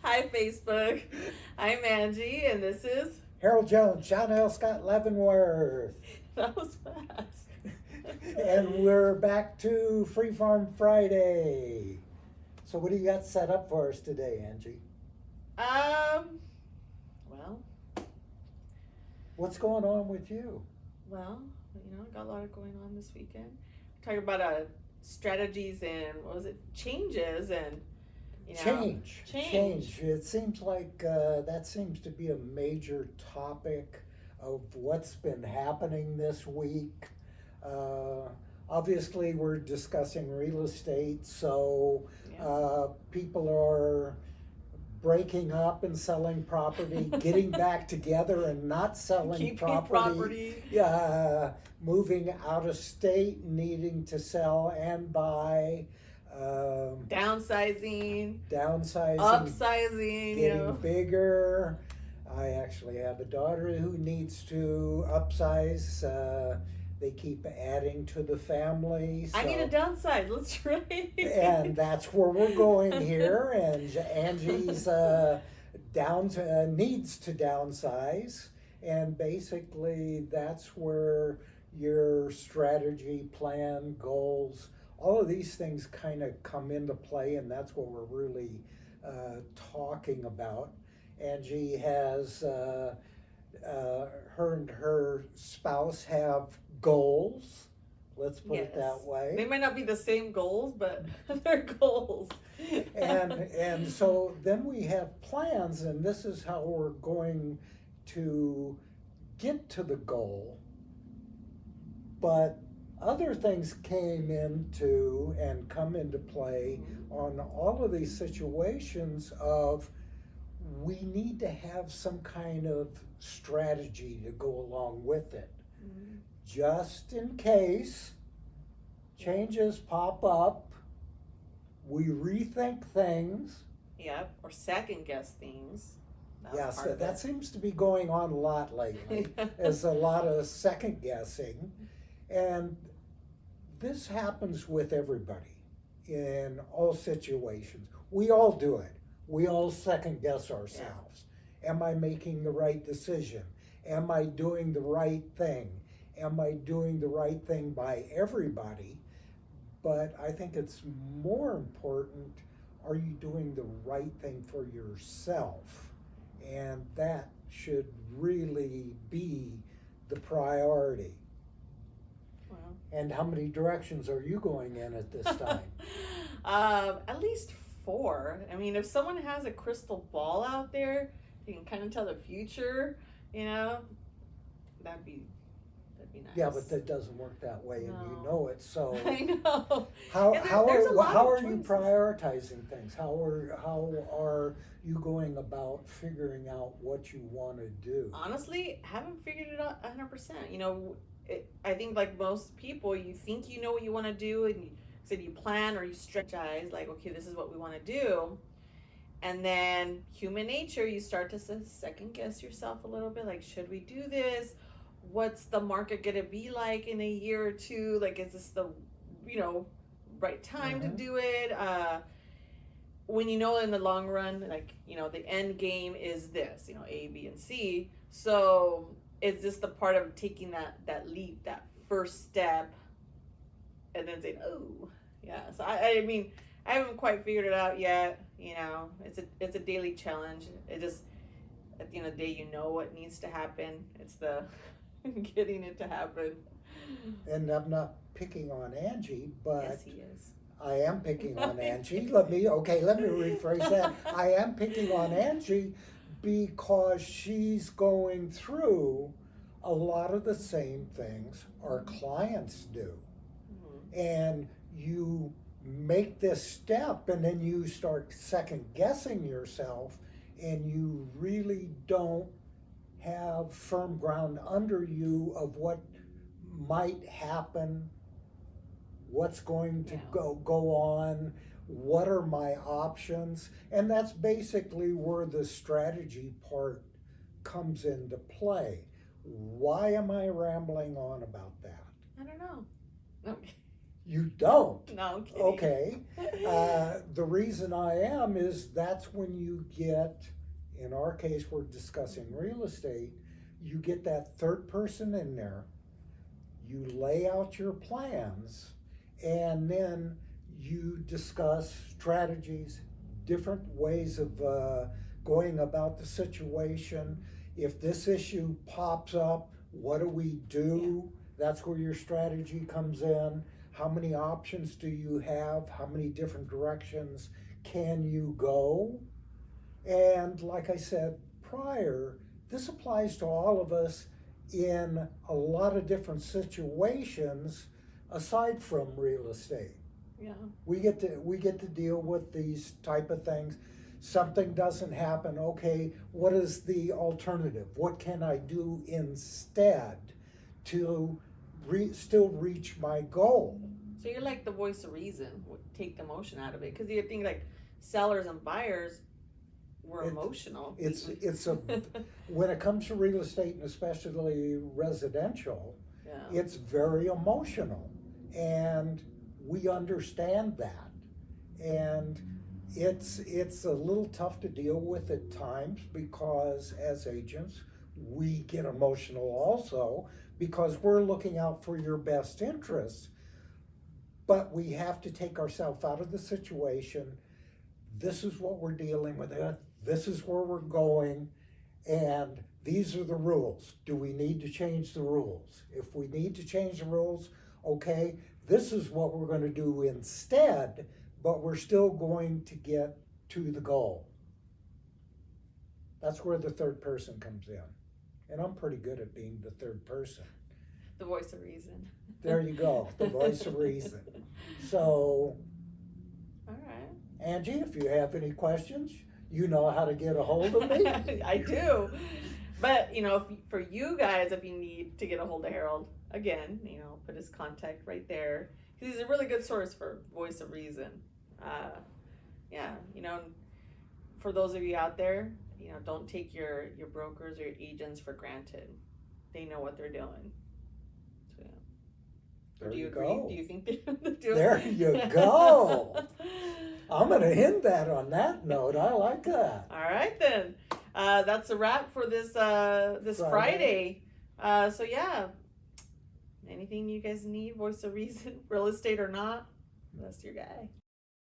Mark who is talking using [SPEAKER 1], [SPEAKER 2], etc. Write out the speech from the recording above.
[SPEAKER 1] Hi, Facebook. I'm Angie, and this is.
[SPEAKER 2] Harold Jones, John L. Scott Leavenworth.
[SPEAKER 1] That was fast.
[SPEAKER 2] And we're back to Free Farm Friday. So, what do you got set up for us today, Angie?
[SPEAKER 1] Um, well,
[SPEAKER 2] What's going on with you?
[SPEAKER 1] well, got a lot going on this weekend. Talking about strategies and what was it, changes and
[SPEAKER 2] Change. It seems like that seems to be a major topic of what's been happening this week. Uh, Obviously, we're discussing real estate, so people are breaking up and selling property, getting back together and not selling
[SPEAKER 1] keeping
[SPEAKER 2] property. Yeah, moving out of state, needing to sell and buy.
[SPEAKER 1] Downsizing,
[SPEAKER 2] Downsizing,
[SPEAKER 1] upsizing,
[SPEAKER 2] getting bigger. I actually have a daughter who needs to upsize. They keep adding to the family.
[SPEAKER 1] I need a downsize. Let's try.
[SPEAKER 2] And that's where we're going here. And Angie's needs to downsize. And basically, that's where your strategy, plan, goals, all of these things kind of come into play. And that's what we're really talking about. Angie has, her and her spouse have goals. Let's put it that way.
[SPEAKER 1] They might not be the same goals, but they're goals.
[SPEAKER 2] and so then we have plans, and this is how we're going to get to the goal. But other things came into and come into play on all of these situations of we need to have some kind of strategy to go along with it. Just in case changes pop up, we rethink things.
[SPEAKER 1] Yep, or second guess things.
[SPEAKER 2] Yes, that seems to be going on a lot lately. There's a lot of second guessing. And this happens with everybody in all situations. We all do it. We all second guess ourselves. Yeah. Am I making the right decision? Am I doing the right thing? Am I doing the right thing by everybody? But I think it's more important, are you doing the right thing for yourself? And that should really be the priority.
[SPEAKER 1] Wow.
[SPEAKER 2] And how many directions are you going in at this time?
[SPEAKER 1] At least 4. I mean, if someone has a crystal ball out there, you can kind of tell the future, that'd be nice.
[SPEAKER 2] Yeah, but that doesn't work that way, and you know it. So
[SPEAKER 1] I know.
[SPEAKER 2] How are you prioritizing things? How are you going about figuring out what you want to do?
[SPEAKER 1] Honestly, haven't figured it out 100%. I think like most people, you think you know what you want to do, and you plan or you strategize. Like, okay, this is what we want to do. And then human nature, you start to second guess yourself a little bit. Like, should we do this? What's the market going to be like in a year or two? Like, is this the, right time to do it? When in the long run, like, the end game is this, A, B, and C. So is this the part of taking that leap, that first step, and then saying, oh, yeah. So I mean, I haven't quite figured it out yet. It's a daily challenge. It just, at the end of the day, you know what needs to happen. It's the getting it to happen.
[SPEAKER 2] And I'm not picking on Angie, but
[SPEAKER 1] yes, he is.
[SPEAKER 2] I am picking on Angie. Let me rephrase that. I am picking on Angie because she's going through a lot of the same things our clients do. And you make this step and then you start second guessing yourself, and you really don't have firm ground under you of what might happen, what's going to go on, what are my options. And that's basically where the strategy part comes into play. Why am I rambling on about that?
[SPEAKER 1] I don't know. Okay.
[SPEAKER 2] You don't.
[SPEAKER 1] No, I'm kidding.
[SPEAKER 2] Okay. The reason I am is that's when you get, in our case, we're discussing real estate, you get that third person in there, you lay out your plans, and then you discuss strategies, different ways of going about the situation. If this issue pops up, what do we do? That's where your strategy comes in. How many options do you have? How many different directions can you go? And like I said prior, this applies to all of us in a lot of different situations aside from real estate.
[SPEAKER 1] Yeah.
[SPEAKER 2] We get to deal with these type of things. Something doesn't happen, okay, what is the alternative? What can I do instead to still reach my goal?
[SPEAKER 1] So you're like the voice of reason. Take the emotion out of it, because you think like sellers and buyers were emotional.
[SPEAKER 2] It's when it comes to real estate, and especially residential,
[SPEAKER 1] yeah.
[SPEAKER 2] it's very emotional, and we understand that, and it's a little tough to deal with at times, because as agents we get emotional also, because we're looking out for your best interests, but we have to take ourselves out of the situation. This is what we're dealing with, this is where we're going, and these are the rules. Do we need to change the rules? If we need to change the rules, okay, this is what we're going to do instead, but we're still going to get to the goal. That's where the third person comes in. And I'm pretty good at being the third person.
[SPEAKER 1] The voice of reason.
[SPEAKER 2] There you go, the voice of reason. So,
[SPEAKER 1] all right.
[SPEAKER 2] Angie, if you have any questions, you know how to get a hold of me.
[SPEAKER 1] I do. But, for you guys, if you need to get a hold of Harold, again, put his contact right there. Because he's a really good source for voice of reason. Yeah, for those of you out there, don't take your brokers or your agents for granted. They know what they're doing. So, yeah.
[SPEAKER 2] There
[SPEAKER 1] do you agree?
[SPEAKER 2] go.
[SPEAKER 1] Do you think they're doing?
[SPEAKER 2] There you go. I'm going to end that on that note. I like that.
[SPEAKER 1] All right, then. That's a wrap for this Friday. So, yeah. Anything you guys need, voice of reason, real estate or not, that's your guy.